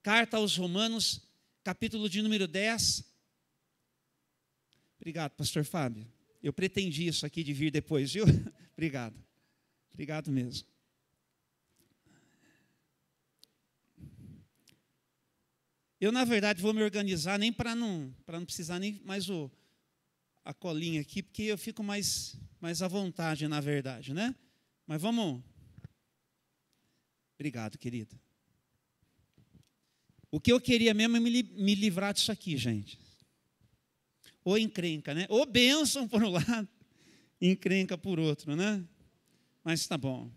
Carta aos Romanos, capítulo de número 10. Obrigado, pastor Fábio. Eu pretendi isso aqui de vir depois, viu? Obrigado. Obrigado mesmo. Eu, na verdade, vou me organizar nem para não precisar nem mais a colinha aqui, porque eu fico mais à vontade, na verdade, né? Mas vamos. Obrigado, querido. O que eu queria mesmo é me livrar disso aqui, gente. Ou encrenca, né? Ou bênção por um lado, encrenca por outro, né? Mas tá bom.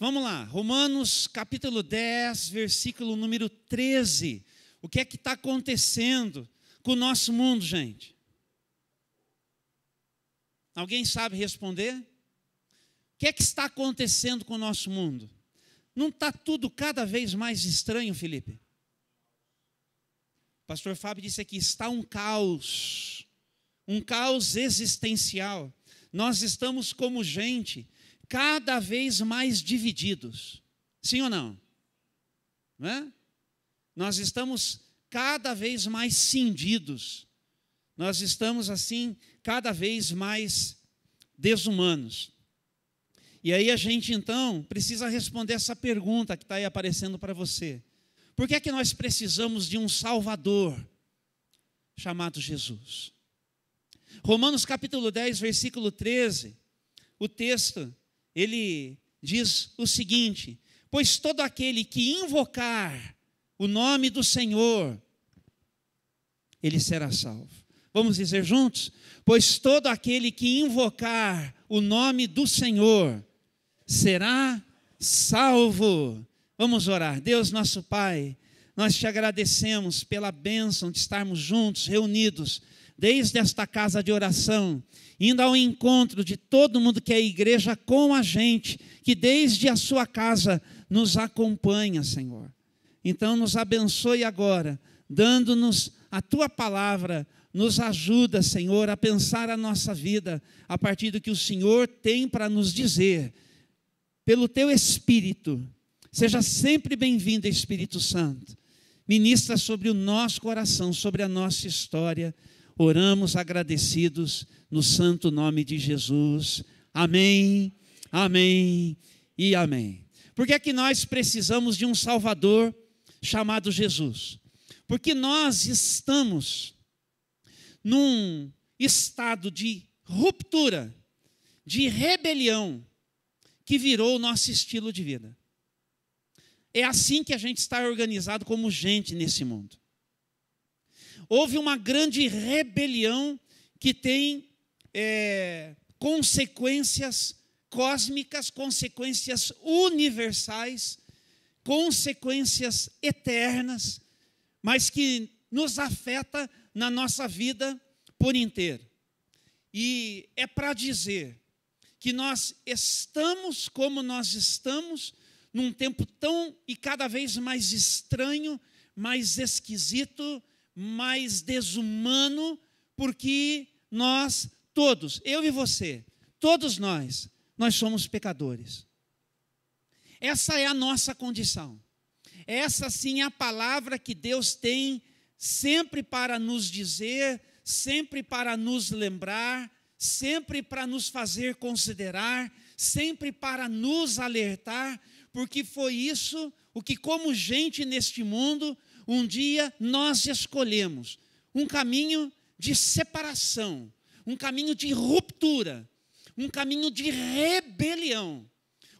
Vamos lá, Romanos capítulo 10, versículo número 13. O que é que está acontecendo com o nosso mundo, gente? Alguém sabe responder? O que é que está acontecendo com o nosso mundo? Não está tudo cada vez mais estranho, Felipe? O pastor Fábio disse aqui, está um caos existencial. Nós estamos como gente cada vez mais divididos. Sim ou não? Não é? Nós estamos cada vez mais cindidos. Nós estamos assim, cada vez mais desumanos. E aí a gente então precisa responder essa pergunta que está aí aparecendo para você. Por que é que nós precisamos de um Salvador chamado Jesus? Romanos capítulo 10, versículo 13, o texto, ele diz o seguinte: pois todo aquele que invocar o nome do Senhor, ele será salvo. Vamos dizer juntos? Pois todo aquele que invocar o nome do Senhor será salvo. Vamos orar. Deus nosso Pai, nós te agradecemos pela bênção de estarmos juntos, reunidos, desde esta casa de oração, indo ao encontro de todo mundo que é igreja com a gente, que desde a sua casa nos acompanha, Senhor. Então nos abençoe agora, dando-nos a tua palavra, nos ajuda, Senhor, a pensar a nossa vida a partir do que o Senhor tem para nos dizer. Pelo teu Espírito, seja sempre bem-vindo, Espírito Santo. Ministra sobre o nosso coração, sobre a nossa história. Oramos agradecidos no santo nome de Jesus. Amém, amém e amém. Por que é que nós precisamos de um Salvador chamado Jesus? Porque nós estamos num estado de ruptura, de rebelião, que virou o nosso estilo de vida. É assim que a gente está organizado como gente nesse mundo. Houve uma grande rebelião que tem consequências cósmicas, consequências universais, consequências eternas, mas que nos afeta na nossa vida por inteiro. E é para dizer que nós estamos como nós estamos, num tempo tão e cada vez mais estranho, mais esquisito, mais desumano, porque nós todos, eu e você, todos nós somos pecadores. Essa é a nossa condição. Essa sim é a palavra que Deus tem sempre para nos dizer, sempre para nos lembrar, sempre para nos fazer considerar, sempre para nos alertar, porque foi isso o que, como gente neste mundo, um dia nós escolhemos um caminho de separação, um caminho de ruptura, um caminho de rebelião,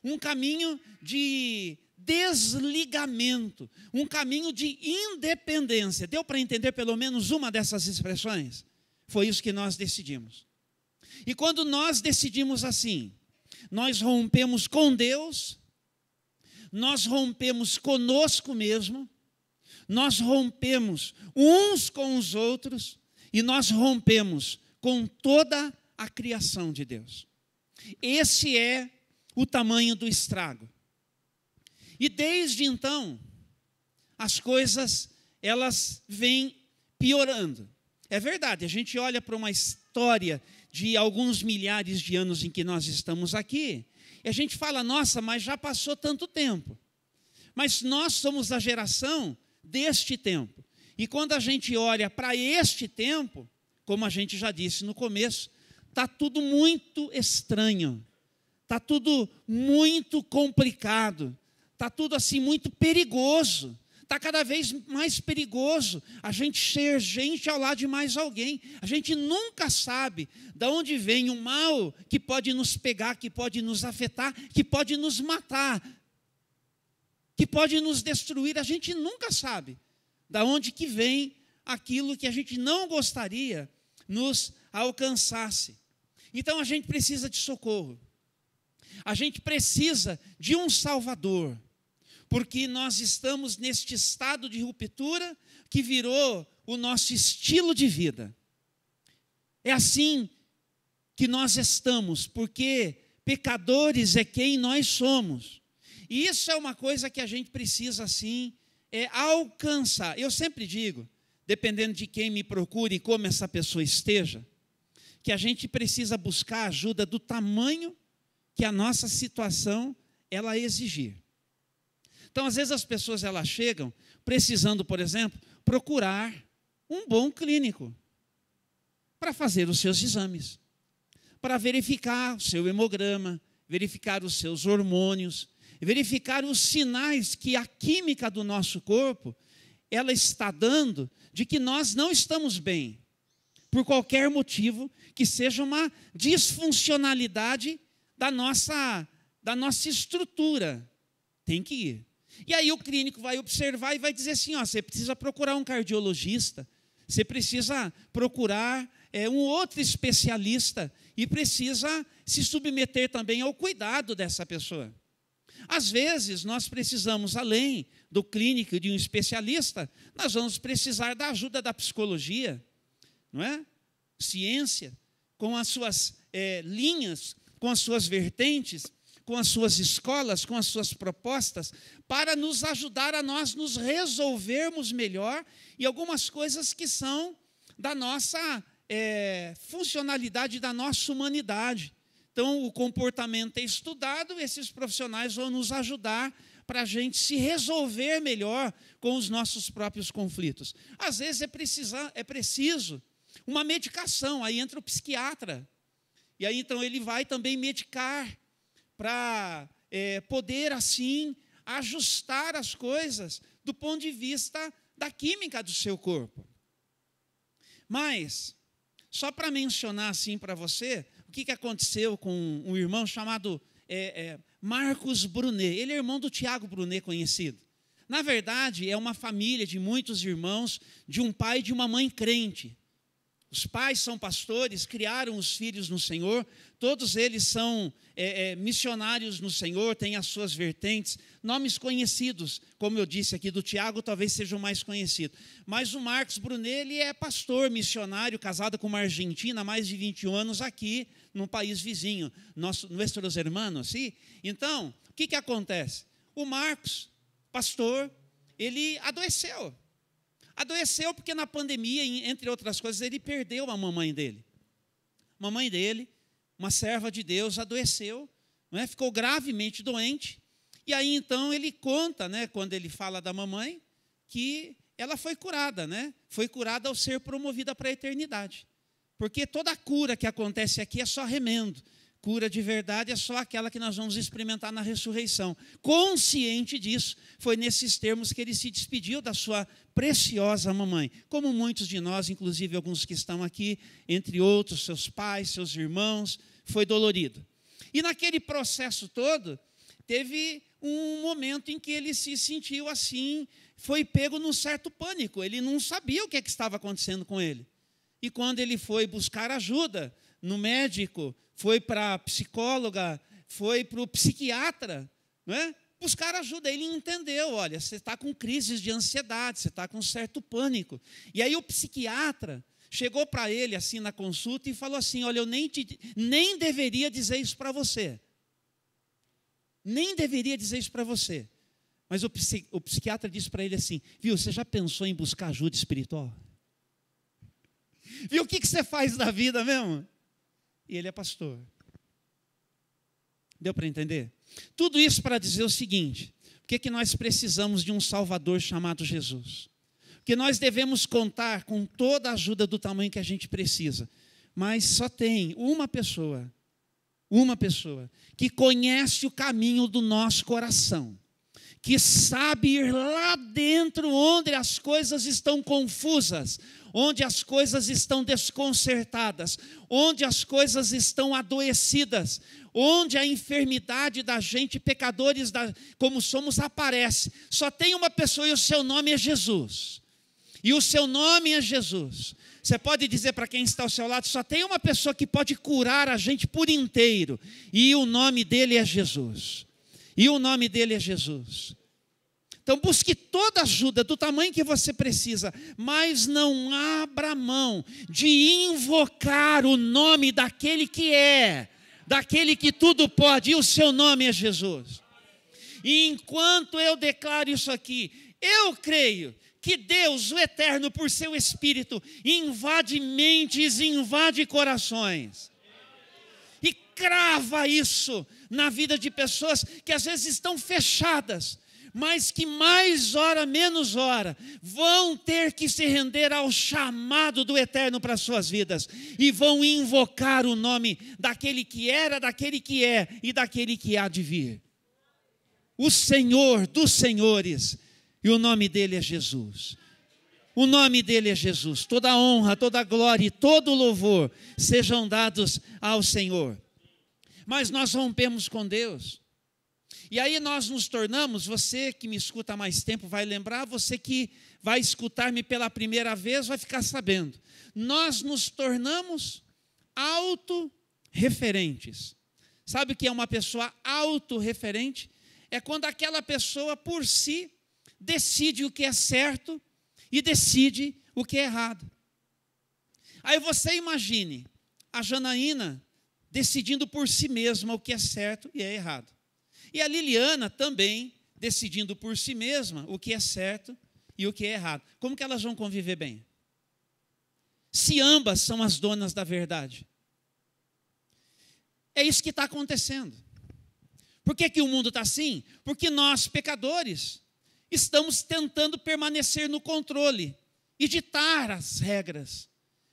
um caminho de desligamento, um caminho de independência. Deu para entender pelo menos uma dessas expressões? Foi isso que nós decidimos. E quando nós decidimos assim, nós rompemos com Deus, nós rompemos conosco mesmo, nós rompemos uns com os outros e nós rompemos com toda a criação de Deus. Esse é o tamanho do estrago. E desde então, as coisas, elas vêm piorando. É verdade, a gente olha para uma história de alguns milhares de anos em que nós estamos aqui, e a gente fala, nossa, mas já passou tanto tempo. Mas nós somos a geração deste tempo. E quando a gente olha para este tempo, como a gente já disse no começo, está tudo muito estranho, está tudo muito complicado, está tudo assim muito perigoso. Está cada vez mais perigoso a gente ser gente ao lado de mais alguém. A gente nunca sabe de onde vem um mal que pode nos pegar, que pode nos afetar, que pode nos matar, que pode nos destruir. A gente nunca sabe de onde que vem aquilo que a gente não gostaria nos alcançasse. Então a gente precisa de socorro. A gente precisa de um Salvador. Porque nós estamos neste estado de ruptura que virou o nosso estilo de vida. É assim que nós estamos, porque pecadores é quem nós somos. E isso é uma coisa que a gente precisa, assim, alcançar. Eu sempre digo, dependendo de quem me procure e como essa pessoa esteja, que a gente precisa buscar a ajuda do tamanho que a nossa situação ela exigir. Então, às vezes as pessoas elas chegam precisando, por exemplo, procurar um bom clínico para fazer os seus exames, para verificar o seu hemograma, verificar os seus hormônios, verificar os sinais que a química do nosso corpo ela está dando de que nós não estamos bem, por qualquer motivo que seja uma disfuncionalidade da nossa estrutura. Tem que ir. E aí o clínico vai observar e vai dizer assim, ó, você precisa procurar um cardiologista, você precisa procurar um outro especialista e precisa se submeter também ao cuidado dessa pessoa. Às vezes, nós precisamos, além do clínico e de um especialista, nós vamos precisar da ajuda da psicologia, não é? Ciência, com as suas linhas, com as suas vertentes, com as suas escolas, com as suas propostas, para nos ajudar a nós nos resolvermos melhor e algumas coisas que são da nossa funcionalidade, da nossa humanidade. Então, o comportamento é estudado, esses profissionais vão nos ajudar para a gente se resolver melhor com os nossos próprios conflitos. Às vezes é preciso uma medicação, aí entra o psiquiatra. E aí, então, ele vai também medicar para poder, assim, ajustar as coisas do ponto de vista da química do seu corpo. Mas, só para mencionar assim para você, o que aconteceu com um irmão chamado Marcos Brunet. Ele é irmão do Tiago Brunet, conhecido. Na verdade, é uma família de muitos irmãos, de um pai e de uma mãe crente. Os pais são pastores, criaram os filhos no Senhor, todos eles são missionários no Senhor, têm as suas vertentes, nomes conhecidos, como eu disse aqui do Tiago, talvez seja o mais conhecido. Mas o Marcos Brunet, ele é pastor, missionário, casado com uma argentina há mais de 21 anos aqui, num país vizinho, nossos hermanos, sim? Então, o que acontece? O Marcos, pastor, ele adoeceu. Adoeceu porque na pandemia, entre outras coisas, ele perdeu a mamãe dele. A mamãe dele, uma serva de Deus, adoeceu, não é? Ficou gravemente doente. E aí, então, ele conta, né, quando ele fala da mamãe, que ela foi curada, né? Foi curada ao ser promovida para a eternidade. Porque toda cura que acontece aqui é só remendo. Cura de verdade é só aquela que nós vamos experimentar na ressurreição. Consciente disso, foi nesses termos que ele se despediu da sua preciosa mamãe. Como muitos de nós, inclusive alguns que estão aqui, entre outros, seus pais, seus irmãos, foi dolorido. E naquele processo todo, teve um momento em que ele se sentiu assim, foi pego num certo pânico. Ele não sabia o que estava acontecendo com ele. E quando ele foi buscar ajuda no médico, foi para a psicóloga, foi para o psiquiatra, não é? Buscar ajuda. Ele entendeu, olha, você está com crises de ansiedade, você está com um certo pânico. E aí o psiquiatra chegou para ele assim na consulta e falou assim, olha, eu nem deveria dizer isso para você. Nem deveria dizer isso para você. Mas o psiquiatra disse para ele assim, viu, você já pensou em buscar ajuda espiritual? Viu o que você faz da vida mesmo? E ele é pastor. Deu para entender? Tudo isso para dizer o seguinte, que nós precisamos de um Salvador chamado Jesus? Porque nós devemos contar com toda a ajuda do tamanho que a gente precisa. Mas só tem uma pessoa que conhece o caminho do nosso coração, que sabe ir lá dentro onde as coisas estão confusas, onde as coisas estão desconcertadas, onde as coisas estão adoecidas, onde a enfermidade da gente, pecadores como somos, aparece. Só tem uma pessoa e o seu nome é Jesus. E o seu nome é Jesus. Você pode dizer para quem está ao seu lado, só tem uma pessoa que pode curar a gente por inteiro. E o nome dele é Jesus. E o nome dele é Jesus. Então busque toda ajuda do tamanho que você precisa, mas não abra mão de invocar o nome daquele que é, daquele que tudo pode, e o seu nome é Jesus. E enquanto eu declaro isso aqui, eu creio que Deus, o Eterno, por seu Espírito, invade mentes, invade corações. E crava isso na vida de pessoas que às vezes estão fechadas, mas que mais hora, menos hora, vão ter que se render ao chamado do Eterno para as suas vidas. E vão invocar o nome daquele que era, daquele que é e daquele que há de vir. O Senhor dos senhores. E o nome dele é Jesus. O nome dele é Jesus. Toda a honra, toda a glória e todo o louvor sejam dados ao Senhor. Mas nós rompemos com Deus. E aí nós nos tornamos, você que me escuta há mais tempo vai lembrar, você que vai escutar-me pela primeira vez vai ficar sabendo. Nós nos tornamos autorreferentes. Sabe o que é uma pessoa autorreferente? É quando aquela pessoa por si decide o que é certo e decide o que é errado. Aí você imagine a Janaína decidindo por si mesma o que é certo e é errado. E a Liliana também decidindo por si mesma o que é certo e o que é errado. Como que elas vão conviver bem? Se ambas são as donas da verdade. É isso que está acontecendo. Por que o mundo está assim? Porque nós, pecadores, estamos tentando permanecer no controle e ditar as regras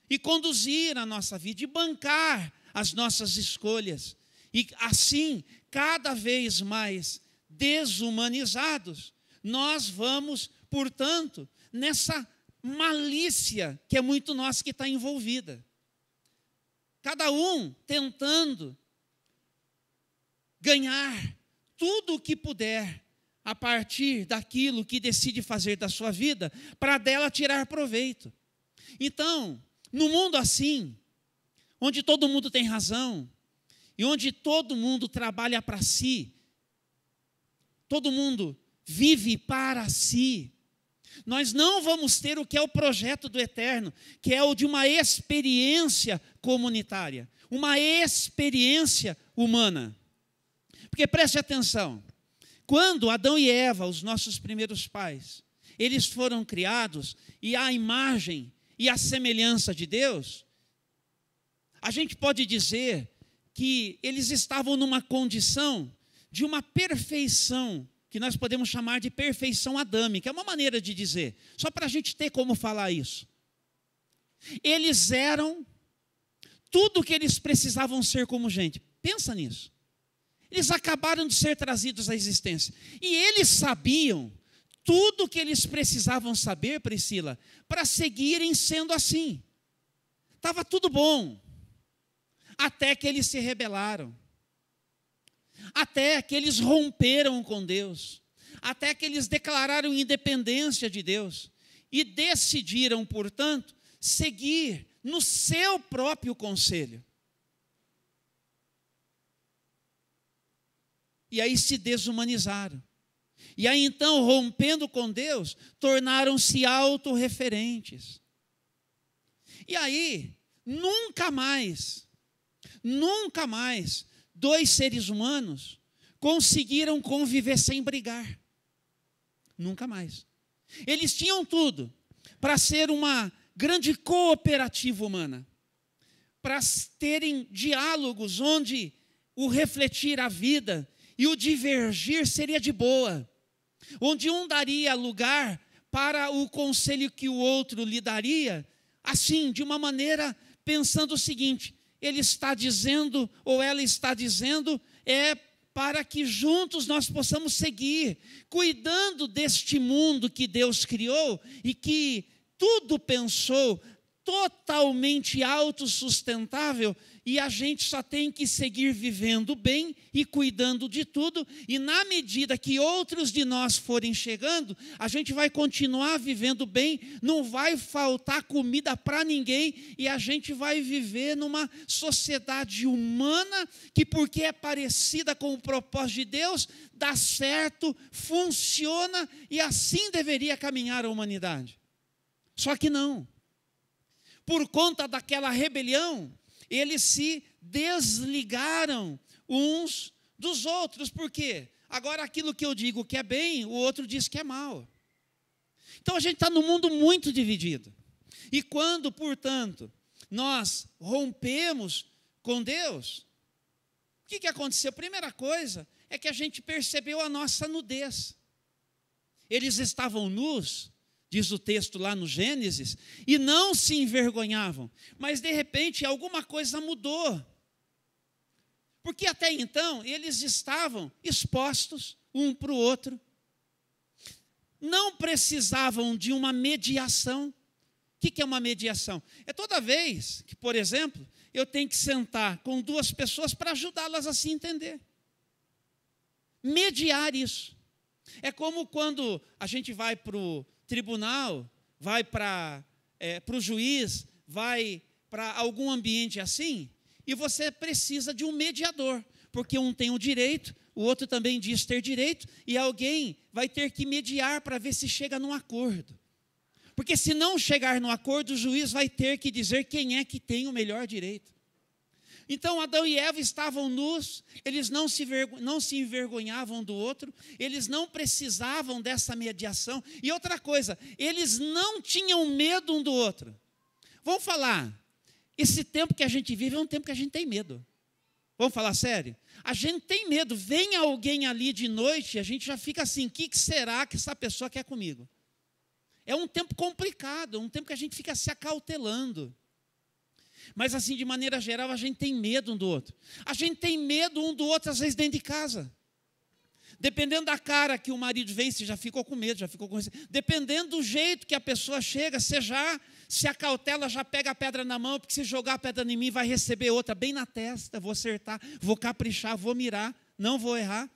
e conduzir a nossa vida e bancar as nossas escolhas. E assim, cada vez mais desumanizados, nós vamos, portanto, nessa malícia que é muito nossa que está envolvida. Cada um tentando ganhar tudo o que puder a partir daquilo que decide fazer da sua vida, para dela tirar proveito. Então, no mundo assim, onde todo mundo tem razão, e onde todo mundo trabalha para si, todo mundo vive para si, nós não vamos ter o que é o projeto do Eterno, que é o de uma experiência comunitária, uma experiência humana. Porque preste atenção, quando Adão e Eva, os nossos primeiros pais, eles foram criados e à imagem e à semelhança de Deus, a gente pode dizer que eles estavam numa condição de uma perfeição, que nós podemos chamar de perfeição adâmica, é uma maneira de dizer, só para a gente ter como falar isso. Eles eram tudo o que eles precisavam ser como gente, pensa nisso. Eles acabaram de ser trazidos à existência. E eles sabiam tudo o que eles precisavam saber, Priscila, para seguirem sendo assim. Estava tudo bom. Até que eles se rebelaram. Até que eles romperam com Deus. Até que eles declararam independência de Deus. E decidiram, portanto, seguir no seu próprio conselho. E aí se desumanizaram. E aí então, rompendo com Deus, tornaram-se autorreferentes. E aí, nunca mais, dois seres humanos conseguiram conviver sem brigar. Nunca mais. Eles tinham tudo para ser uma grande cooperativa humana, para terem diálogos onde o refletir a vida e o divergir seria de boa. onde um daria lugar para o conselho que o outro lhe daria, assim, de uma maneira, pensando o seguinte: ele está dizendo, ou ela está dizendo, para que juntos nós possamos seguir, cuidando deste mundo que Deus criou e que tudo pensou totalmente autossustentável, e a gente só tem que seguir vivendo bem e cuidando de tudo, e na medida que outros de nós forem chegando, a gente vai continuar vivendo bem, não vai faltar comida para ninguém, e a gente vai viver numa sociedade humana que, porque é parecida com o propósito de Deus, dá certo, funciona, e assim deveria caminhar a humanidade. Só que não. Por conta daquela rebelião, eles se desligaram uns dos outros. Por quê? Agora aquilo que eu digo que é bem, o outro diz que é mal. Então a gente está num mundo muito dividido. E quando, portanto, nós rompemos com Deus, o que aconteceu? A primeira coisa é que a gente percebeu a nossa nudez. Eles estavam nus, diz o texto lá no Gênesis, e não se envergonhavam. Mas, de repente, alguma coisa mudou. Porque até então, eles estavam expostos um para o outro. Não precisavam de uma mediação. O que é uma mediação? É toda vez que, por exemplo, eu tenho que sentar com duas pessoas para ajudá-las a se entender. Mediar isso. É como quando a gente vai para o tribunal, vai para o juiz, vai para algum ambiente assim, e você precisa de um mediador, porque um tem o direito, o outro também diz ter direito, e alguém vai ter que mediar para ver se chega num acordo. Porque se não chegar no acordo, o juiz vai ter que dizer quem é que tem o melhor direito. Então, Adão e Eva estavam nus, eles não se envergonhavam do outro, eles não precisavam dessa mediação. E outra coisa, eles não tinham medo um do outro. Vamos falar, esse tempo que a gente vive é um tempo que a gente tem medo. Vamos falar sério? A gente tem medo, vem alguém ali de noite, a gente já fica assim, o que será que essa pessoa quer comigo? É um tempo complicado, é um tempo que a gente fica se acautelando. Mas assim, de maneira geral, a gente tem medo um do outro. A gente tem medo um do outro, às vezes, dentro de casa. Dependendo da cara que o marido vem, você já ficou com medo, já ficou com receio. Dependendo do jeito que a pessoa chega, você já se acautela, já pega a pedra na mão, porque se jogar a pedra em mim, vai receber outra bem na testa, vou acertar, vou caprichar, vou mirar, não vou errar.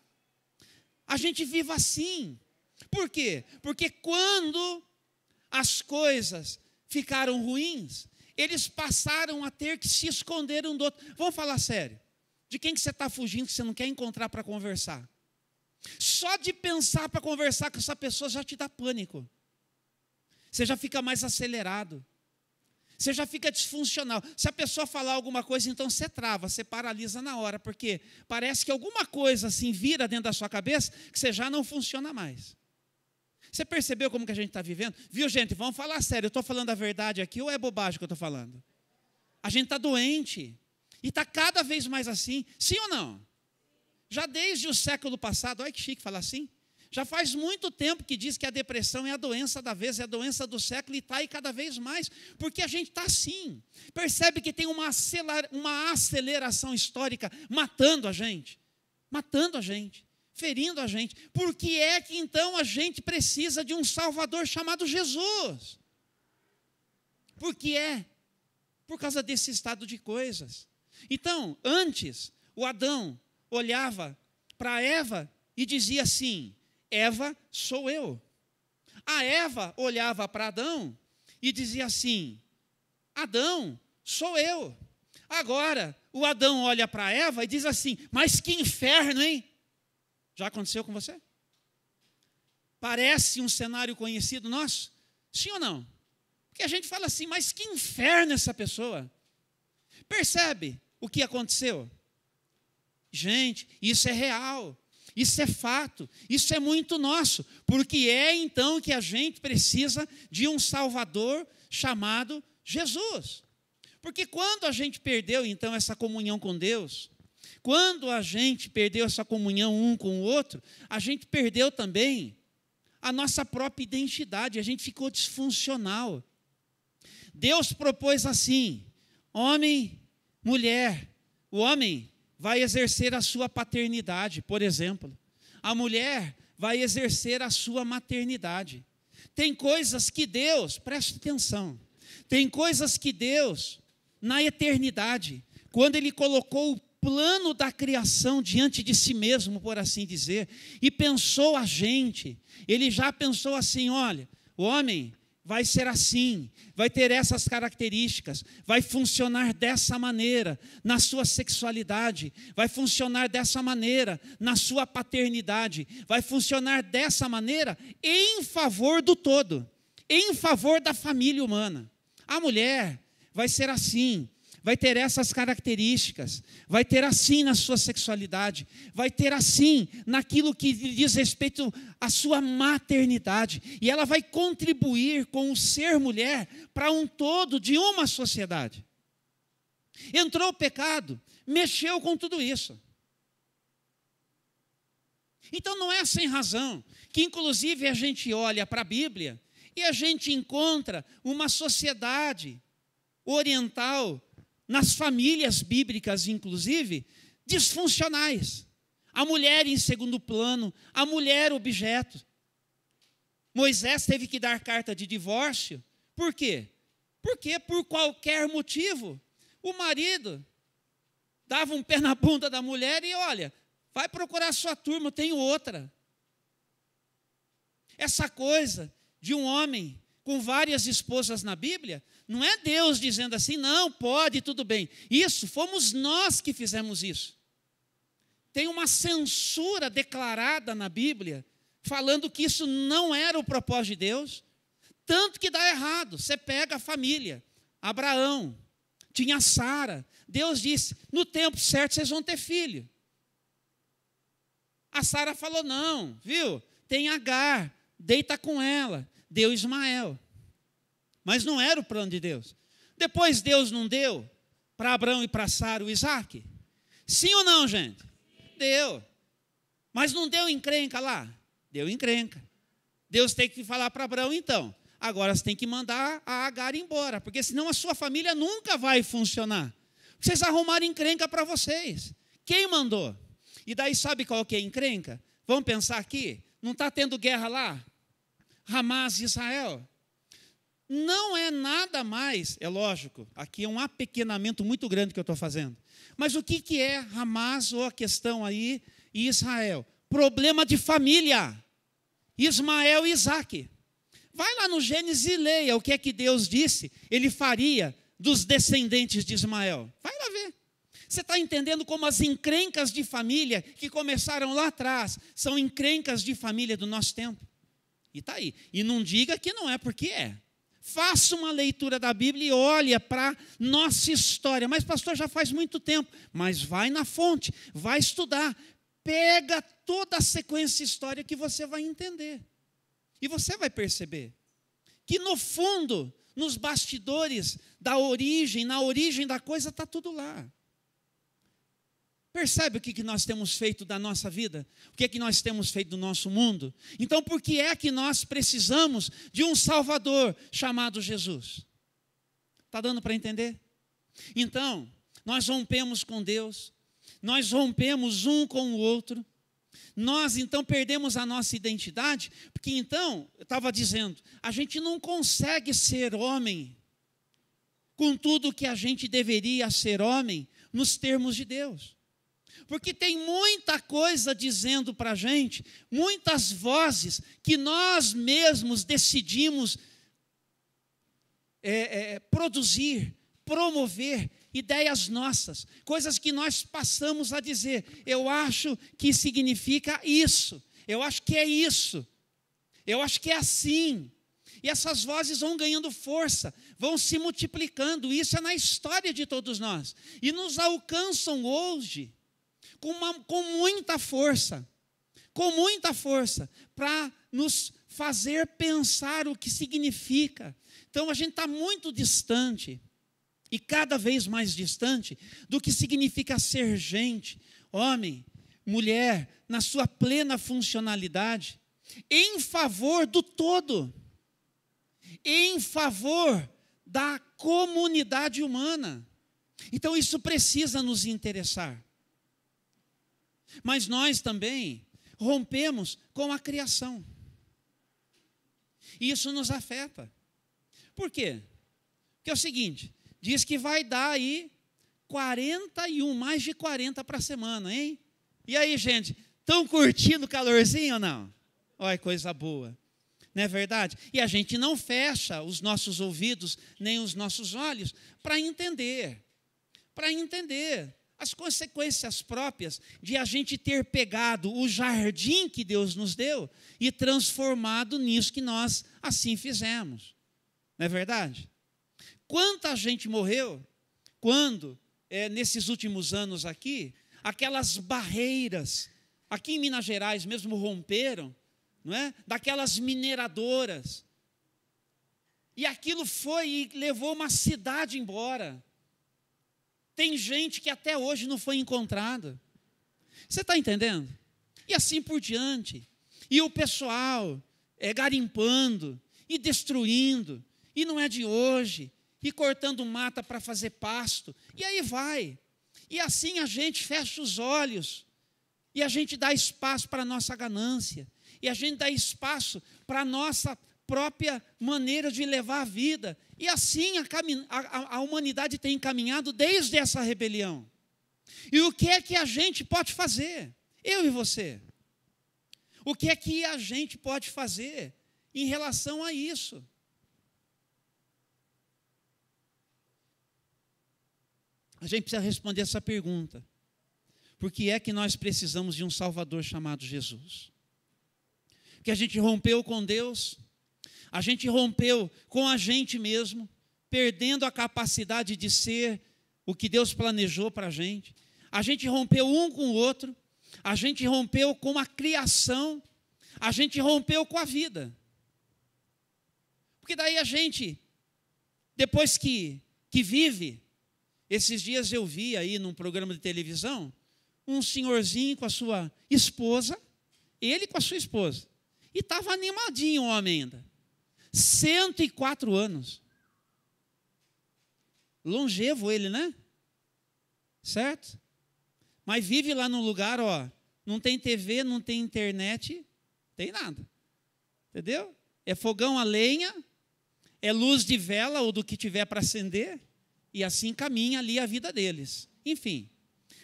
A gente vive assim. Por quê? Porque quando as coisas ficaram ruins, eles passaram a ter que se esconder um do outro. Vamos falar sério. De quem que você está fugindo, que você não quer encontrar para conversar? Só de pensar para conversar com essa pessoa já te dá pânico. Você já fica mais acelerado. Você já fica disfuncional. Se a pessoa falar alguma coisa, então você trava, você paralisa na hora, porque parece que alguma coisa assim vira dentro da sua cabeça que você já não funciona mais. Você percebeu como que a gente está vivendo? Viu, gente? Vamos falar sério. Eu estou falando a verdade aqui ou é bobagem que eu estou falando? A gente está doente. E está cada vez mais assim. Sim ou não? Já desde o século passado, olha que chique falar assim. Já faz muito tempo que diz que a depressão é a doença da vez, é a doença do século, e está aí cada vez mais. Porque a gente está assim. Percebe que tem uma aceleração histórica matando a gente. Matando a gente. Ferindo a gente. Por que é que então a gente precisa de um Salvador chamado Jesus? Por que é? Por causa desse estado de coisas. Então, antes, o Adão olhava para Eva e dizia assim: Eva, sou eu. A Eva olhava para Adão e dizia assim: Adão, sou eu. Agora, o Adão olha para Eva e diz assim: mas que inferno, hein? Já aconteceu com você? Parece um cenário conhecido nosso? Sim ou não? Porque a gente fala assim, mas que inferno essa pessoa. Percebe o que aconteceu? Gente, isso é real, isso é fato, isso é muito nosso, porque é então que a gente precisa de um Salvador chamado Jesus. Porque quando a gente perdeu então essa comunhão com Deus, quando a gente perdeu essa comunhão um com o outro, a gente perdeu também a nossa própria identidade, a gente ficou disfuncional. Deus propôs assim: homem, mulher. O homem vai exercer a sua paternidade, por exemplo. A mulher vai exercer a sua maternidade. Tem coisas que Deus, preste atenção, tem coisas que Deus, na eternidade, quando Ele colocou o plano da criação diante de si mesmo, por assim dizer, e pensou a gente, Ele já pensou assim: olha, o homem vai ser assim, vai ter essas características, vai funcionar dessa maneira na sua sexualidade, vai funcionar dessa maneira na sua paternidade, vai funcionar dessa maneira em favor do todo, em favor da família humana. A mulher vai ser assim, vai ter essas características, vai ter assim na sua sexualidade, vai ter assim naquilo que diz respeito à sua maternidade, e ela vai contribuir com o ser mulher para um todo de uma sociedade. Entrou o pecado, mexeu com tudo isso. Então não é sem razão que inclusive a gente olha para a Bíblia e a gente encontra uma sociedade oriental, nas famílias bíblicas, inclusive, disfuncionais. A mulher em segundo plano, a mulher objeto. Moisés teve que dar carta de divórcio. Por quê? Porque por qualquer motivo, o marido dava um pé na bunda da mulher e olha, vai procurar sua turma, eu tenho outra. Essa coisa de um homem com várias esposas na Bíblia, não é Deus dizendo assim: não, pode, tudo bem. Isso, fomos nós que fizemos isso. Tem uma censura declarada na Bíblia, falando que isso não era o propósito de Deus, tanto que dá errado. Você pega a família, Abraão, tinha Sara, Deus disse: no tempo certo vocês vão ter filho. A Sara falou: não, viu, tem Agar, deita com ela, deu Ismael. Mas não era o plano de Deus. Depois Deus não deu para Abraão e para Sara o Isaac? Sim ou não, gente? Deu. Mas não deu encrenca lá? Deu encrenca. Deus tem que falar para Abraão: então, agora você tem que mandar a Agar embora, porque senão a sua família nunca vai funcionar. Vocês arrumaram encrenca para vocês. Quem mandou? E daí sabe qual que é a encrenca? Vamos pensar aqui, não está tendo guerra lá? Hamas e Israel. Não é nada mais, é lógico, aqui é um apequenamento muito grande que eu estou fazendo. Mas o que é Hamas ou a questão aí e Israel? Problema de família. Ismael e Isaac. Vai lá no Gênesis e leia o que é que Deus disse, Ele faria dos descendentes de Ismael. Vai lá ver. Você está entendendo como as encrencas de família que começaram lá atrás são encrencas de família do nosso tempo? E está aí. E não diga que não é, porque é. Faça uma leitura da Bíblia e olha para nossa história. Mas pastor, já faz muito tempo. Mas vai na fonte, vai estudar. Pega toda a sequência histórica que você vai entender. E você vai perceber que no fundo, nos bastidores da origem, na origem da coisa, está tudo lá. Percebe o que nós temos feito da nossa vida? O que nós temos feito do nosso mundo? Então, por que é que nós precisamos de um Salvador chamado Jesus? Está dando para entender? Então, nós rompemos com Deus, nós rompemos um com o outro, nós então perdemos a nossa identidade, porque então, eu estava dizendo, a gente não consegue ser homem com tudo que a gente deveria ser homem nos termos de Deus. Porque tem muita coisa dizendo para a gente, muitas vozes que nós mesmos decidimos produzir, promover ideias nossas, coisas que nós passamos a dizer: eu acho que significa isso, eu acho que é isso, eu acho que é assim. E essas vozes vão ganhando força, vão se multiplicando. Isso é na história de todos nós. E nos alcançam hoje com muita força, para nos fazer pensar o que significa. Então a gente está muito distante, e cada vez mais distante, do que significa ser gente, homem, mulher, na sua plena funcionalidade. em favor do todo, em favor da comunidade humana. Então isso precisa nos interessar. Mas nós também rompemos com a criação. Isso nos afeta. Por quê? Porque é o seguinte, diz que vai dar aí 41, mais de 40 para a semana, hein? E aí, gente, estão curtindo o calorzinho ou não? Olha, coisa boa. Não é verdade? E a gente não fecha os nossos ouvidos, nem os nossos olhos, para entender as consequências próprias de a gente ter pegado o jardim que Deus nos deu e transformado nisso que nós assim fizemos. Não é verdade? Quanta gente morreu quando, nesses últimos anos aqui, aquelas barreiras, aqui em Minas Gerais mesmo romperam, não é? Daquelas mineradoras. E aquilo foi e levou uma cidade embora. Tem gente que até hoje não foi encontrada. Você está entendendo? E assim por diante. E o pessoal garimpando e destruindo. E não é de hoje. E cortando mata para fazer pasto. E aí vai. E assim a gente fecha os olhos. E a gente dá espaço para a nossa ganância. E a gente dá espaço para a nossa própria maneira de levar a vida. E assim a humanidade tem caminhado desde essa rebelião. E o que é que a gente pode fazer? Eu e você. O que é que a gente pode fazer em relação a isso? A gente precisa responder essa pergunta. Por que é que nós precisamos de um Salvador chamado Jesus? Que a gente rompeu com Deus, a gente rompeu com a gente mesmo, perdendo a capacidade de ser o que Deus planejou para a gente rompeu um com o outro, a gente rompeu com a criação, a gente rompeu com a vida. Porque daí a gente, depois que vive, esses dias eu vi aí num programa de televisão, um senhorzinho com a sua esposa, ele com a sua esposa, e estava animadinho o homem ainda. 104 anos. Longevo ele, né? Certo? Mas vive lá num lugar, ó, não tem TV, não tem internet, tem nada. Entendeu? É fogão a lenha, é luz de vela ou do que tiver para acender, e assim caminha ali a vida deles. Enfim.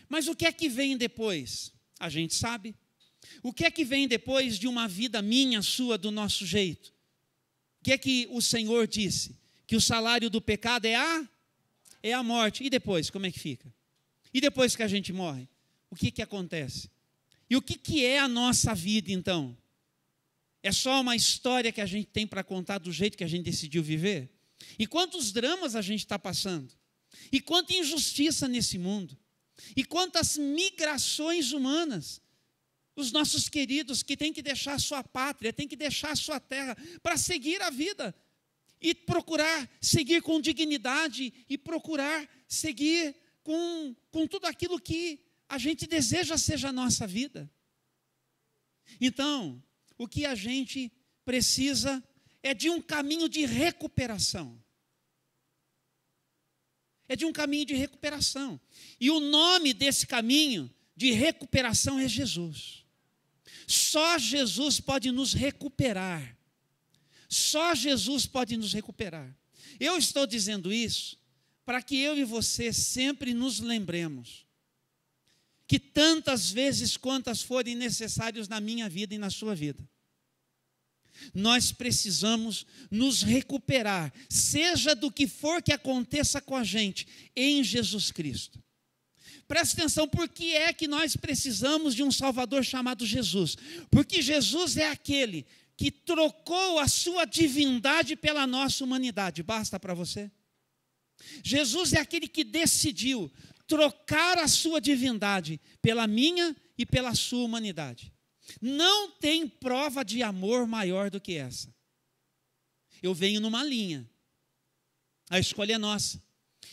Mas o que é que vem depois? A gente sabe. O que é que vem depois de uma vida minha, sua, do nosso jeito? O que é que o Senhor disse? Que o salário do pecado é a morte. E depois, como é que fica? E depois que a gente morre, o que que acontece? E o que é a nossa vida, então? É só uma história que a gente tem para contar do jeito que a gente decidiu viver? E quantos dramas a gente está passando? E quanta injustiça nesse mundo? E quantas migrações humanas? Os nossos queridos que têm que deixar a sua pátria, têm que deixar a sua terra para seguir a vida e procurar seguir com dignidade e procurar seguir com tudo aquilo que a gente deseja seja a nossa vida. Então, o que a gente precisa é de um caminho de recuperação. É de um caminho de recuperação. E o nome desse caminho de recuperação é Jesus. Só Jesus pode nos recuperar. Só Jesus pode nos recuperar. Eu estou dizendo isso para que eu e você sempre nos lembremos que tantas vezes quantas forem necessárias na minha vida e na sua vida, nós precisamos nos recuperar, seja do que for que aconteça com a gente, em Jesus Cristo. Presta atenção, por que é que nós precisamos de um Salvador chamado Jesus? Porque Jesus é aquele que trocou a sua divindade pela nossa humanidade. Basta para você? Jesus é aquele que decidiu trocar a sua divindade pela minha e pela sua humanidade. Não tem prova de amor maior do que essa. Eu venho numa linha. A escolha é nossa.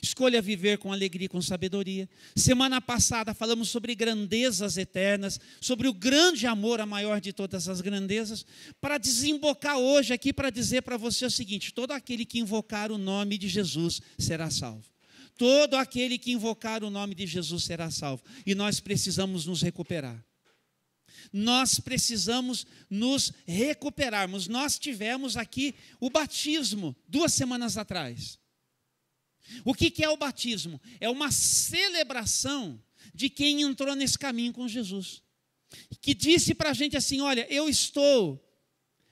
Escolha viver com alegria e com sabedoria. Semana passada falamos sobre grandezas eternas, sobre o grande amor, a maior de todas as grandezas, para desembocar hoje aqui para dizer para você o seguinte: todo aquele que invocar o nome de Jesus será salvo. Todo aquele que invocar o nome de Jesus será salvo. E nós precisamos nos recuperar. Nós precisamos nos recuperarmos. Nós tivemos aqui o batismo 2 semanas atrás. O que é o batismo? É uma celebração de quem entrou nesse caminho com Jesus. Que disse para a gente assim: olha, eu estou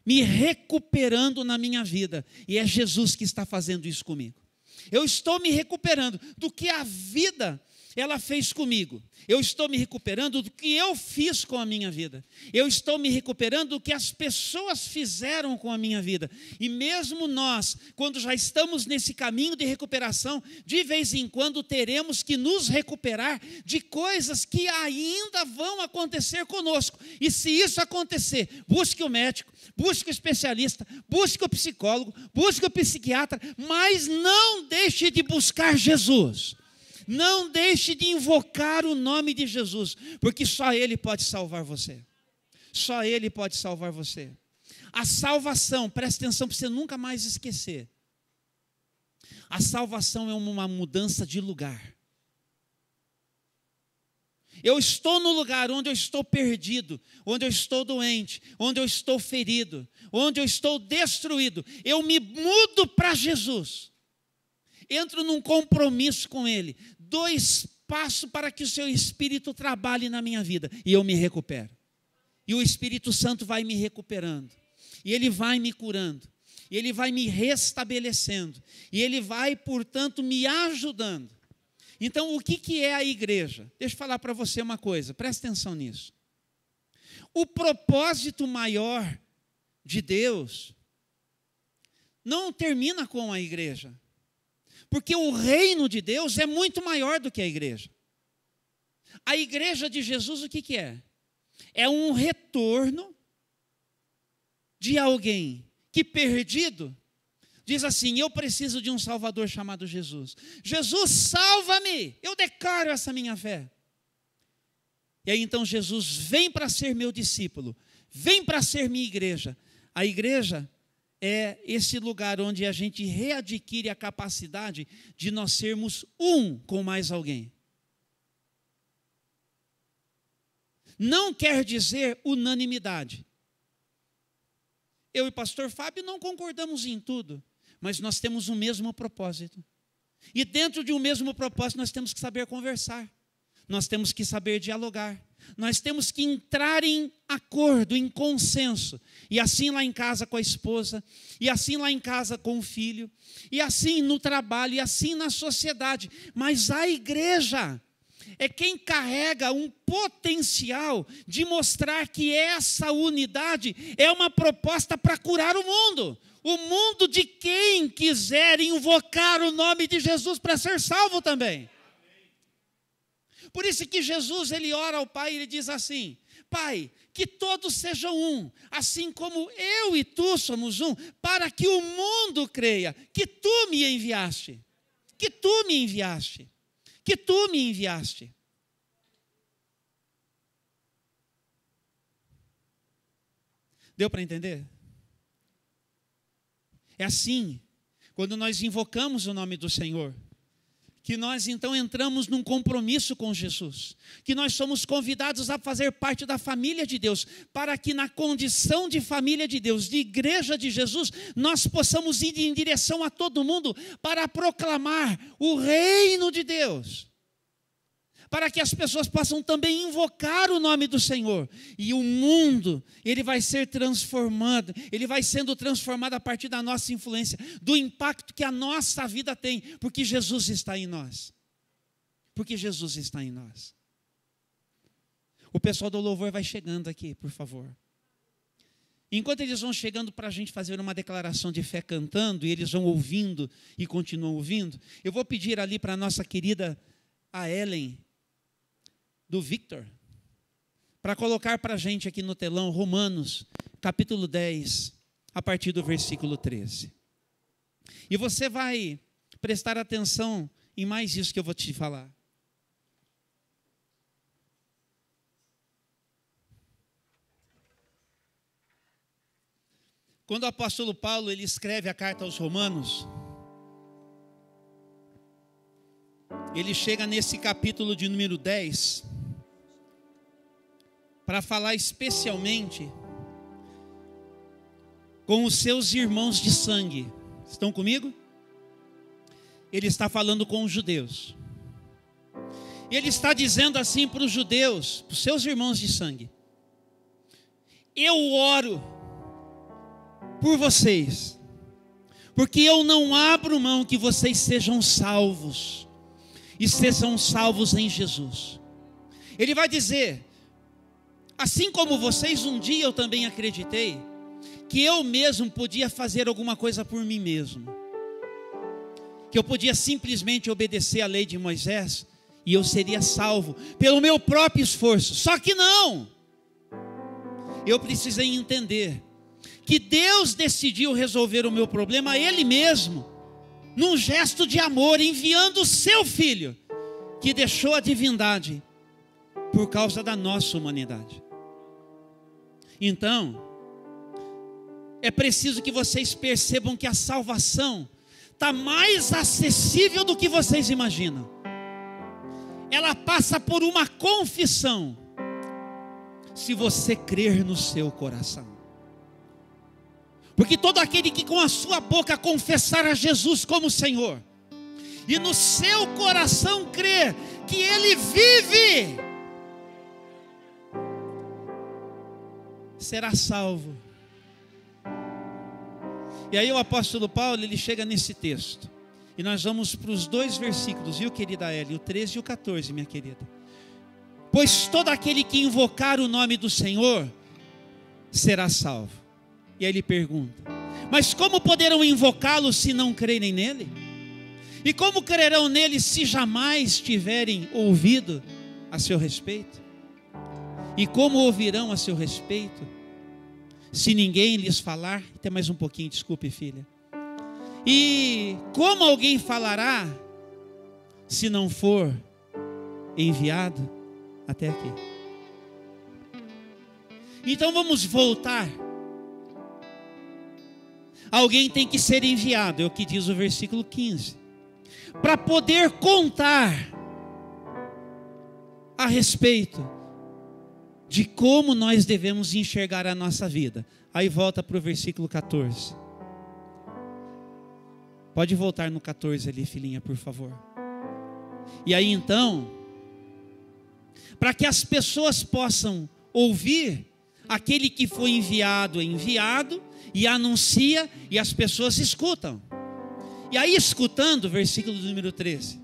me recuperando na minha vida. E é Jesus que está fazendo isso comigo. Eu estou me recuperando do que a vida ela fez comigo. Eu estou me recuperando do que eu fiz com a minha vida. Eu estou me recuperando do que as pessoas fizeram com a minha vida. E mesmo nós, quando já estamos nesse caminho de recuperação, de vez em quando teremos que nos recuperar de coisas que ainda vão acontecer conosco. E se isso acontecer, busque o médico, busque o especialista, busque o psicólogo, busque o psiquiatra, mas não deixe de buscar Jesus. Não deixe de invocar o nome de Jesus, porque só Ele pode salvar você. Só Ele pode salvar você. A salvação, presta atenção para você nunca mais esquecer. A salvação é uma mudança de lugar. Eu estou no lugar onde eu estou perdido, onde eu estou doente, onde eu estou ferido, onde eu estou destruído. Eu me mudo para Jesus. Entro num compromisso com Ele, dou espaço para que o seu Espírito trabalhe na minha vida e eu me recupero. E o Espírito Santo vai me recuperando, e Ele vai me curando, e Ele vai me restabelecendo, e Ele vai, portanto, me ajudando. Então, o que é a igreja? Deixa eu falar para você uma coisa, presta atenção nisso. O propósito maior de Deus não termina com a igreja. Porque o reino de Deus é muito maior do que a igreja. A igreja de Jesus, o que é? É um retorno de alguém que, perdido, diz assim: eu preciso de um Salvador chamado Jesus. Jesus, salva-me! Eu declaro essa minha fé. E aí então Jesus vem para ser meu discípulo, vem para ser minha igreja. A igreja é esse lugar onde a gente readquire a capacidade de nós sermos um com mais alguém. Não quer dizer unanimidade. Eu e o pastor Fábio não concordamos em tudo, mas nós temos o mesmo propósito. E dentro de um mesmo propósito nós temos que saber conversar. Nós temos que saber dialogar. Nós temos que entrar em acordo, em consenso. E assim lá em casa com a esposa, e assim lá em casa com o filho, e assim no trabalho, e assim na sociedade. Mas a igreja é quem carrega um potencial de mostrar que essa unidade é uma proposta para curar o mundo. O mundo de quem quiser invocar o nome de Jesus para ser salvo também. Por isso que Jesus, ele ora ao Pai e ele diz assim: Pai, que todos sejam um, assim como eu e tu somos um, para que o mundo creia que tu me enviaste, que tu me enviaste, que tu me enviaste. Deu para entender? É assim, quando nós invocamos o nome do Senhor, que nós então entramos num compromisso com Jesus, que nós somos convidados a fazer parte da família de Deus, para que na condição de família de Deus, de igreja de Jesus, nós possamos ir em direção a todo mundo para proclamar o reino de Deus, para que as pessoas possam também invocar o nome do Senhor, e o mundo, ele vai ser transformado, ele vai sendo transformado a partir da nossa influência, do impacto que a nossa vida tem, porque Jesus está em nós, porque Jesus está em nós. O pessoal do louvor vai chegando aqui, por favor. Enquanto eles vão chegando para a gente fazer uma declaração de fé cantando, e eles vão ouvindo e continuam ouvindo, eu vou pedir ali para a nossa querida a Ellen, do Victor, para colocar para a gente aqui no telão Romanos, capítulo 10, a partir do versículo 13. E você vai prestar atenção em mais isso que eu vou te falar. Quando o apóstolo Paulo ele escreve a carta aos Romanos, ele chega nesse capítulo de número 10 para falar especialmente com os seus irmãos de sangue. Estão comigo? Ele está falando com os judeus. Ele está dizendo assim para os judeus, para os seus irmãos de sangue: eu oro por vocês, porque eu não abro mão que vocês sejam salvos, e sejam salvos em Jesus. Ele vai dizer, assim como vocês, um dia eu também acreditei que eu mesmo podia fazer alguma coisa por mim mesmo, que eu podia simplesmente obedecer à lei de Moisés e eu seria salvo pelo meu próprio esforço. Só que não, eu precisei entender que Deus decidiu resolver o meu problema Ele mesmo, num gesto de amor, enviando o seu Filho, que deixou a divindade por causa da nossa humanidade. Então, é preciso que vocês percebam que a salvação está mais acessível do que vocês imaginam. Ela passa por uma confissão, se você crer no seu coração. Porque todo aquele que com a sua boca confessar a Jesus como Senhor, e no seu coração crer que Ele vive, será salvo. E aí o apóstolo Paulo, ele chega nesse texto, e nós vamos para os 2 versículos, viu, querida Eli, o 13 e o 14, minha querida. Pois todo aquele que invocar o nome do Senhor será salvo. E aí ele pergunta: mas como poderão invocá-lo se não crerem nele? E como crerão nele se jamais tiverem ouvido a seu respeito? E como ouvirão a seu respeito se ninguém lhes falar? Até mais um pouquinho, desculpe, filha. E como alguém falará se não for enviado? Até aqui. Então vamos voltar. Alguém tem que ser enviado, é o que diz o versículo 15, para poder contar a respeito de como nós devemos enxergar a nossa vida. Aí volta para o versículo 14. Pode voltar no 14 ali, filhinha, por favor. E aí então, para que as pessoas possam ouvir, aquele que foi enviado é enviado e anuncia, e as pessoas escutam. E aí, escutando, versículo número 13,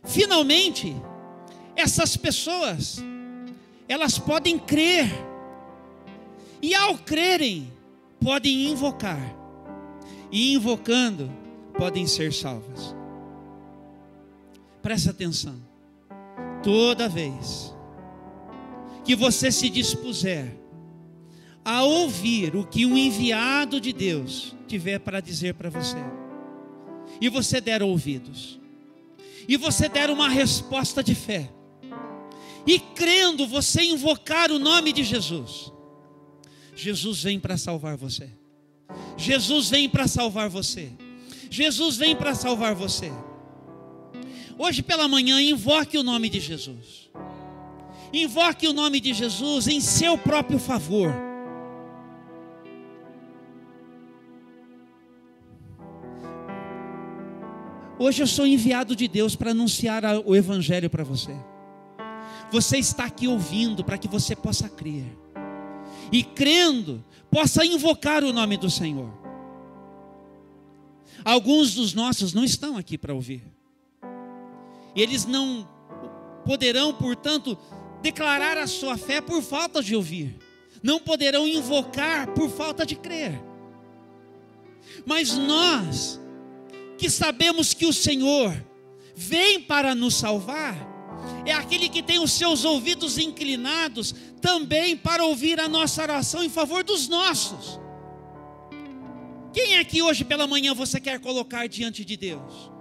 finalmente essas pessoas, elas podem crer, e ao crerem podem invocar, e invocando podem ser salvas. Presta atenção. Toda vez que você se dispuser a ouvir o que um enviado de Deus tiver para dizer para você, e você der ouvidos, e você der uma resposta de fé, e crendo você invocar o nome de Jesus, Jesus vem para salvar você. Jesus vem para salvar você. Jesus vem para salvar você. Hoje pela manhã, invoque o nome de Jesus. Invoque o nome de Jesus em seu próprio favor. Hoje eu sou enviado de Deus para anunciar o Evangelho para você. Você está aqui ouvindo para que você possa crer. E crendo, possa invocar o nome do Senhor. Alguns dos nossos não estão aqui para ouvir. Eles não poderão, portanto, declarar a sua fé por falta de ouvir. Não poderão invocar por falta de crer. Mas nós, que sabemos que o Senhor vem para nos salvar, é aquele que tem os seus ouvidos inclinados também para ouvir a nossa oração em favor dos nossos. Quem é que hoje pela manhã você quer colocar diante de Deus?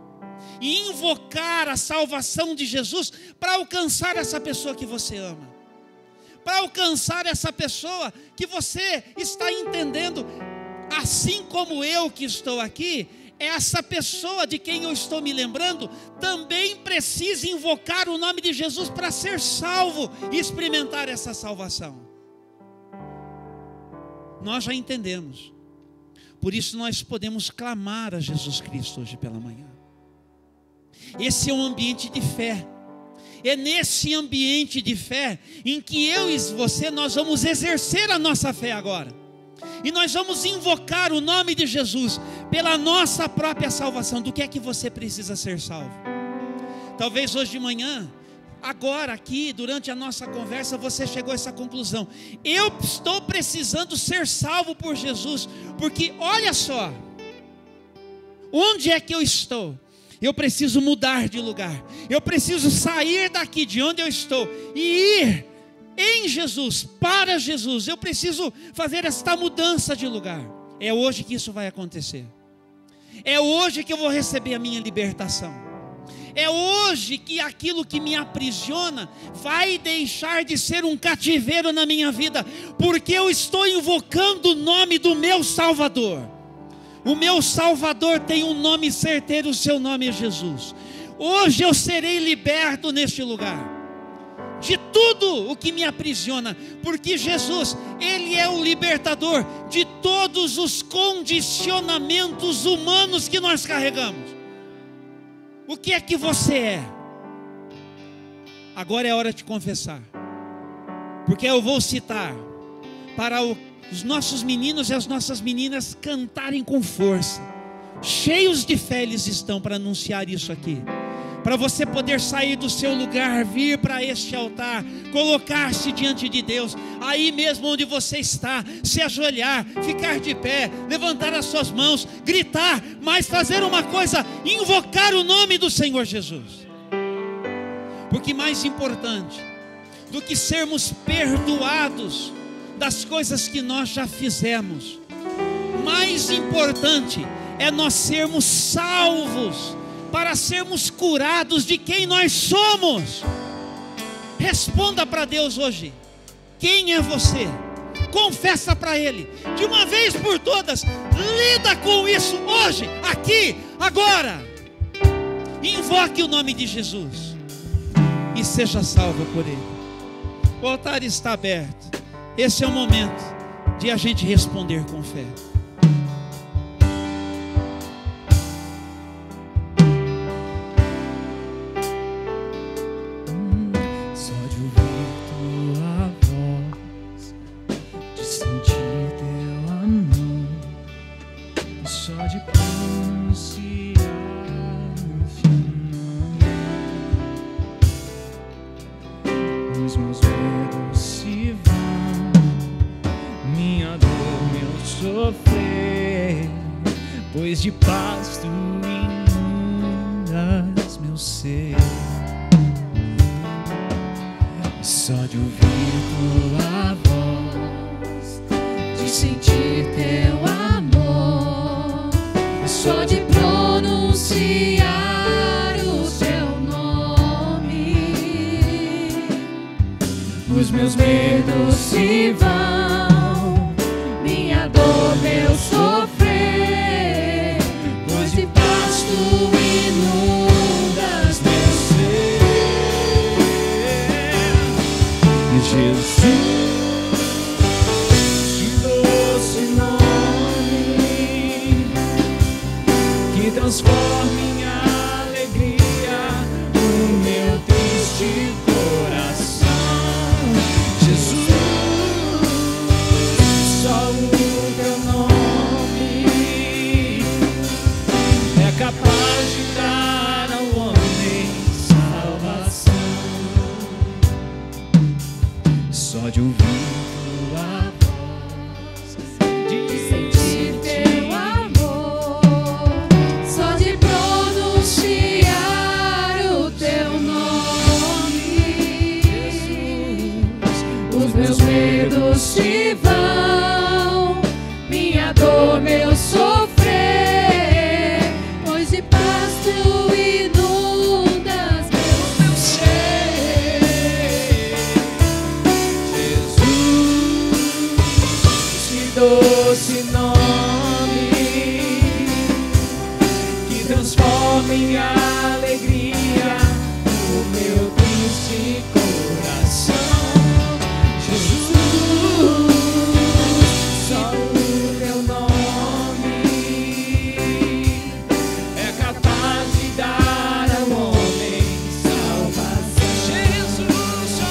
e invocar a salvação de Jesus para alcançar essa pessoa que você ama, para alcançar essa pessoa que você está entendendo, assim como eu que estou aqui, essa pessoa de quem eu estou me lembrando também precisa invocar o nome de Jesus para ser salvo e experimentar essa salvação. Nós já entendemos, por isso nós podemos clamar a Jesus Cristo hoje pela manhã. Esse é um ambiente de fé. É nesse ambiente de fé em que eu e você, nós vamos exercer a nossa fé agora. E nós vamos invocar o nome de Jesus pela nossa própria salvação. Do que é que você precisa ser salvo? Talvez hoje de manhã, agora aqui, durante a nossa conversa, você chegou a essa conclusão: eu estou precisando ser salvo por Jesus, porque olha só, onde é que eu estou? Eu preciso mudar de lugar, eu preciso sair daqui de onde eu estou e ir em Jesus, para Jesus. Eu preciso fazer esta mudança de lugar. É hoje que isso vai acontecer. É hoje que eu vou receber a minha libertação. É hoje que aquilo que me aprisiona vai deixar de ser um cativeiro na minha vida, porque eu estou invocando o nome do meu Salvador. O meu Salvador tem um nome certeiro, o seu nome é Jesus. Hoje eu serei liberto neste lugar de tudo o que me aprisiona, porque Jesus, Ele é o libertador de todos os condicionamentos humanos que nós carregamos. O que é que você é? Agora é hora de confessar, porque eu vou citar para os nossos meninos e as nossas meninas cantarem com força. Cheios de fé eles estão para anunciar isso aqui, para você poder sair do seu lugar, vir para este altar, colocar-se diante de Deus, aí mesmo onde você está, se ajoelhar, ficar de pé, levantar as suas mãos, gritar, mas fazer uma coisa: invocar o nome do Senhor Jesus. Porque mais importante do que sermos perdoados das coisas que nós já fizemos, mais importante é nós sermos salvos, para sermos curados de quem nós somos. Responda para Deus hoje: quem é você? Confessa para Ele, de uma vez por todas. Lida com isso hoje, aqui, agora. Invoque o nome de Jesus e seja salvo por Ele. O altar está aberto. Esse é o momento de a gente responder com fé. Pois de paz tu inundas meu ser. Só de ouvir tua voz, de sentir teu amor, só de pronunciar o teu nome, os meus medos se vão, minha dor, meu sofrer. Tu inundas meu ser, Jesus, que doce nome, que transforma em alegria o meu triste coração. Jesus, só o teu nome é capaz de dar ao homem salvação. Só de ouvir tua voz, de sentir teu amor, só de pronunciar o teu nome, Jesus, os meus medos se vão, doce nome que transforma em alegria o meu triste coração. Jesus, só o teu nome é capaz de dar ao homem salvação. Jesus, só o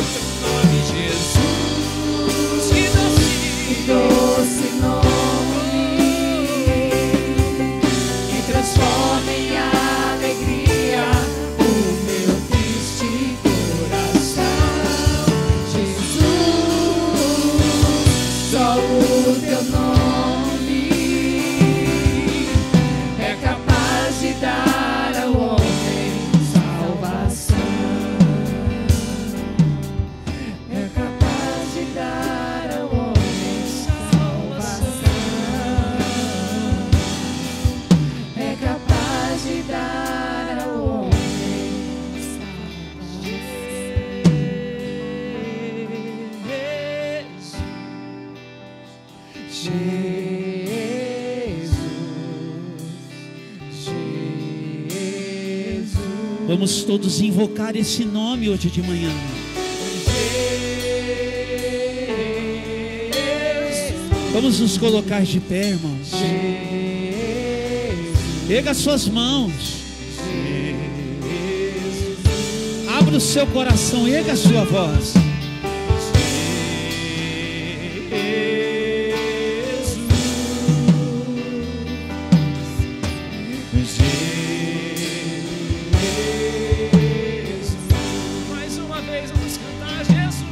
teu nome, Jesus, que doce nome que transforma em alegria o meu triste coração. Jesus, só o teu nome é capaz de dar ao homem salvação. É capaz de dar ao homem salvação. É capaz de dar ao homem salvação. Vamos todos invocar esse nome hoje de manhã. Vamos nos colocar de pé, irmãos. Pega as suas mãos. Abra o seu coração, erga a sua voz. Mais uma vez vamos cantar Jesus.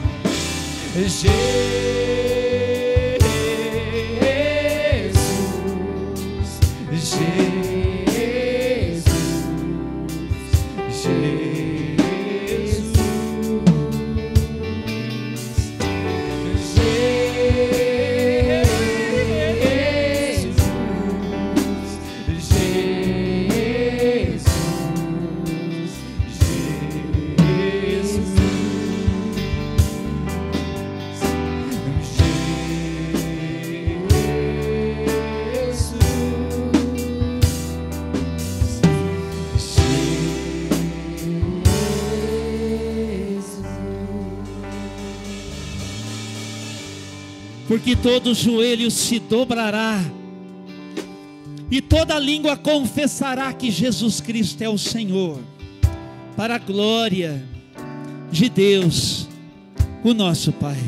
Porque todo joelho se dobrará e toda língua confessará que Jesus Cristo é o Senhor, para a glória de Deus, o nosso Pai.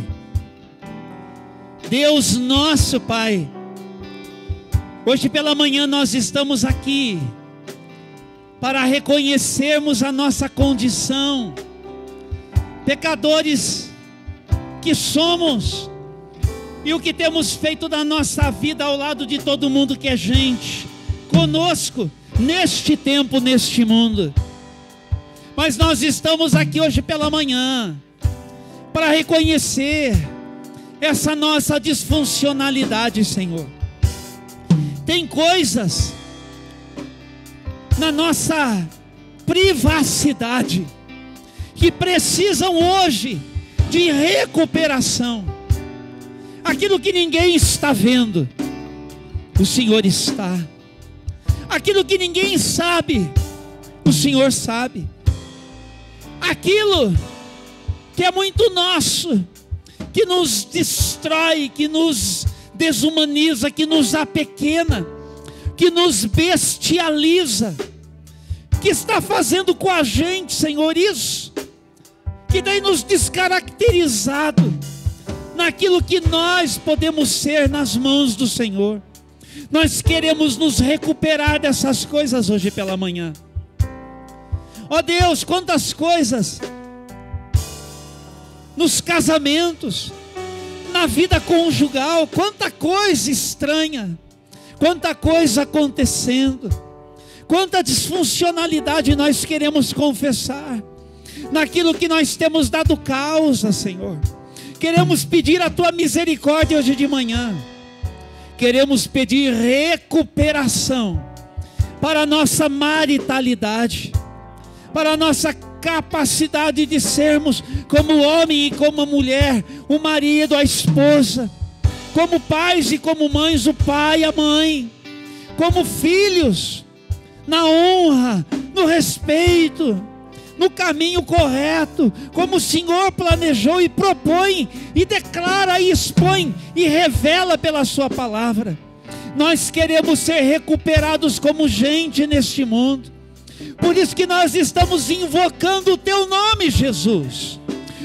Deus nosso Pai, hoje pela manhã nós estamos aqui para reconhecermos a nossa condição, pecadores que somos, e o que temos feito da nossa vida ao lado de todo mundo que é gente, conosco, neste tempo, neste mundo. Mas nós estamos aqui hoje pela manhã, para reconhecer essa nossa disfuncionalidade, Senhor. Tem coisas na nossa privacidade que precisam hoje de recuperação. Aquilo que ninguém está vendo, o Senhor está. Aquilo que ninguém sabe, o Senhor sabe. Aquilo que é muito nosso, que nos destrói, que nos desumaniza, que nos apequena, que nos bestializa, que está fazendo com a gente, Senhor, isso, que tem nos descaracterizado naquilo que nós podemos ser nas mãos do Senhor. Nós queremos nos recuperar dessas coisas hoje pela manhã. Ó Deus, quantas coisas nos casamentos, na vida conjugal, quanta coisa estranha, quanta coisa acontecendo, quanta disfuncionalidade nós queremos confessar, naquilo que nós temos dado causa, Senhor. Queremos pedir a Tua misericórdia hoje de manhã. Queremos pedir recuperação para a nossa maritalidade, para a nossa capacidade de sermos como homem e como mulher, o marido, a esposa, como pais e como mães, o pai e a mãe, como filhos, na honra, no respeito, no caminho correto, como o Senhor planejou e propõe, e declara e expõe, e revela pela sua palavra. Nós queremos ser recuperados como gente neste mundo, por isso que nós estamos invocando o teu nome, Jesus,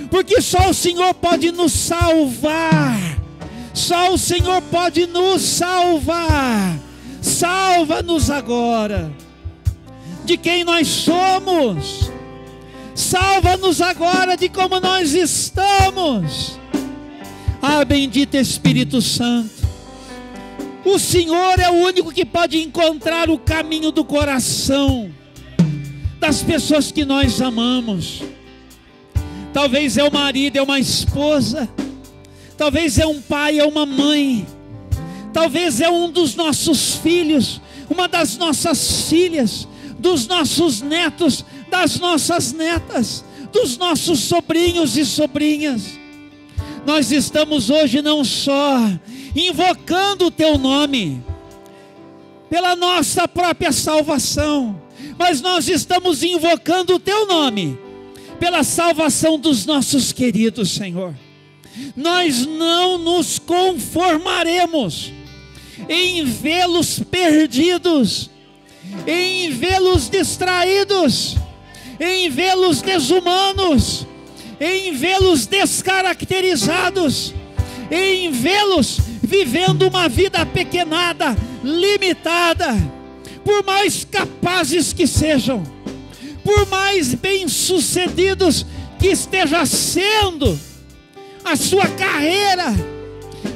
porque só o Senhor pode nos salvar, só o Senhor pode nos salvar. Salva-nos agora de quem nós somos, salva-nos agora de como nós estamos. Ah, bendito Espírito Santo, o Senhor é o único que pode encontrar o caminho do coração das pessoas que nós amamos. Talvez é o marido, é uma esposa, talvez é um pai, é uma mãe, talvez é um dos nossos filhos, uma das nossas filhas, dos nossos netos, das nossas netas, dos nossos sobrinhos e sobrinhas. Nós estamos hoje não só invocando o teu nome pela nossa própria salvação, mas nós estamos invocando o teu nome pela salvação dos nossos queridos, Senhor. Nós não nos conformaremos em vê-los perdidos, em vê-los distraídos, em vê-los desumanos, em vê-los descaracterizados, em vê-los vivendo uma vida apequenada, limitada, por mais capazes que sejam, por mais bem-sucedidos que esteja sendo a sua carreira,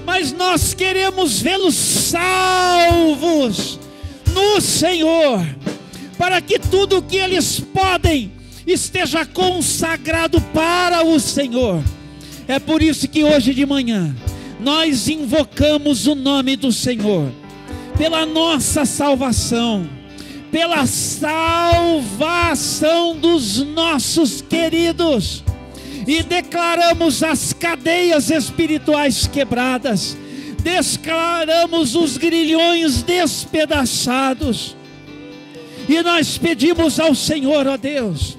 mas nós queremos vê-los salvos no Senhor, para que tudo o que eles podem esteja consagrado para o Senhor. É por isso que hoje de manhã nós invocamos o nome do Senhor, pela nossa salvação, pela salvação dos nossos queridos, e declaramos as cadeias espirituais quebradas, declaramos os grilhões despedaçados, e nós pedimos ao Senhor, ó Deus,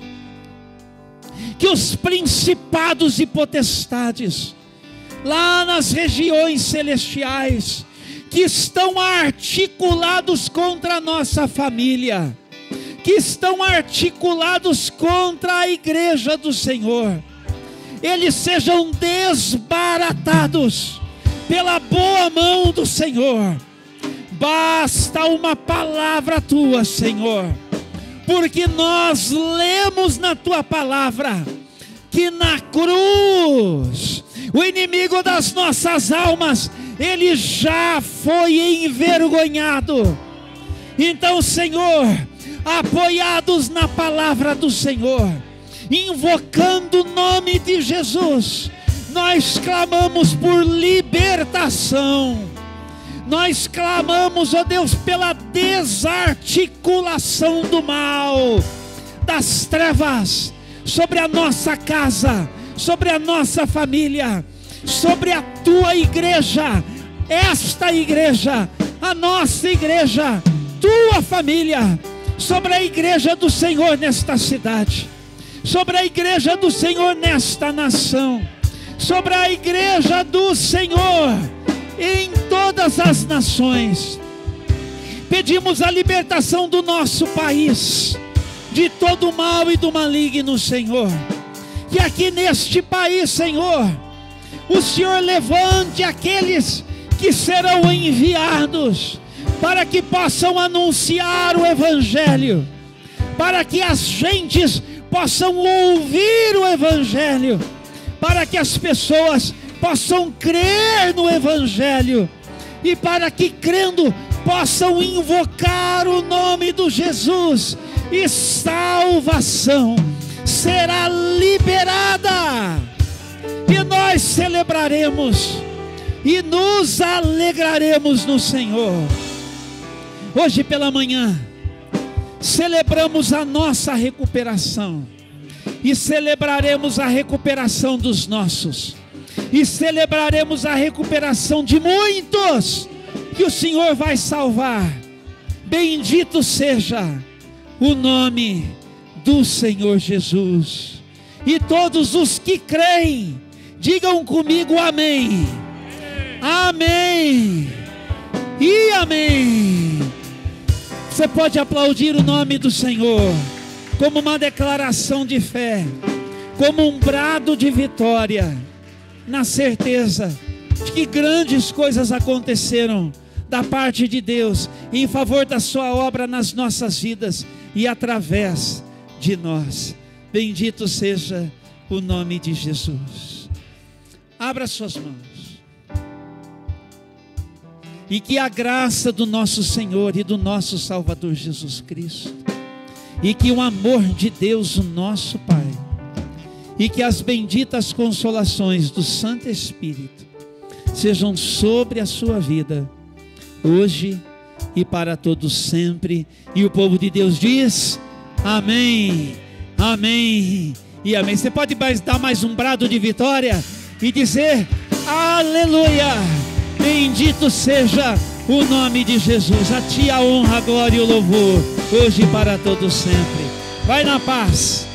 que os principados e potestades, lá nas regiões celestiais, que estão articulados contra a nossa família, que estão articulados contra a igreja do Senhor, eles sejam desbaratados pela boa mão do Senhor. Basta uma palavra tua, Senhor, porque nós lemos na tua palavra que na cruz o inimigo das nossas almas, ele já foi envergonhado. Então, Senhor, apoiados na palavra do Senhor, invocando o nome de Jesus, nós clamamos por libertação, nós clamamos, ó Deus, pela desarticulação do mal, das trevas, sobre a nossa casa, sobre a nossa família, sobre a tua igreja, esta igreja, a nossa igreja, tua família, sobre a igreja do Senhor nesta cidade, sobre a igreja do Senhor nesta nação, sobre a igreja do Senhor em todas as nações. Pedimos a libertação do nosso país de todo o mal e do maligno, Senhor. Que aqui neste país, Senhor, o Senhor levante aqueles que serão enviados para que possam anunciar o Evangelho, para que as gentes possam ouvir o Evangelho, para que as pessoas possam crer no Evangelho, e para que, crendo, possam invocar o nome do Jesus, e salvação será liberada, e nós celebraremos e nos alegraremos no Senhor. Hoje pela manhã celebramos a nossa recuperação, e celebraremos a recuperação dos nossos, e celebraremos a recuperação de muitos que o Senhor vai salvar. Bendito seja o nome do Senhor Jesus. E todos os que creem, digam comigo amém. Amém e amém. Você pode aplaudir o nome do Senhor como uma declaração de fé, como um brado de vitória, na certeza de que grandes coisas aconteceram da parte de Deus em favor da sua obra nas nossas vidas e através de nós. Bendito seja o nome de Jesus. Abra suas mãos. E que a graça do nosso Senhor e do nosso Salvador Jesus Cristo, e que o amor de Deus, o nosso Pai, e que as benditas consolações do Santo Espírito sejam sobre a sua vida, hoje e para todos sempre. E o povo de Deus diz: amém, amém e amém. Você pode dar mais um brado de vitória e dizer: aleluia, bendito seja o nome de Jesus. A ti a honra, a glória e o louvor, hoje e para todos sempre. Vai na paz.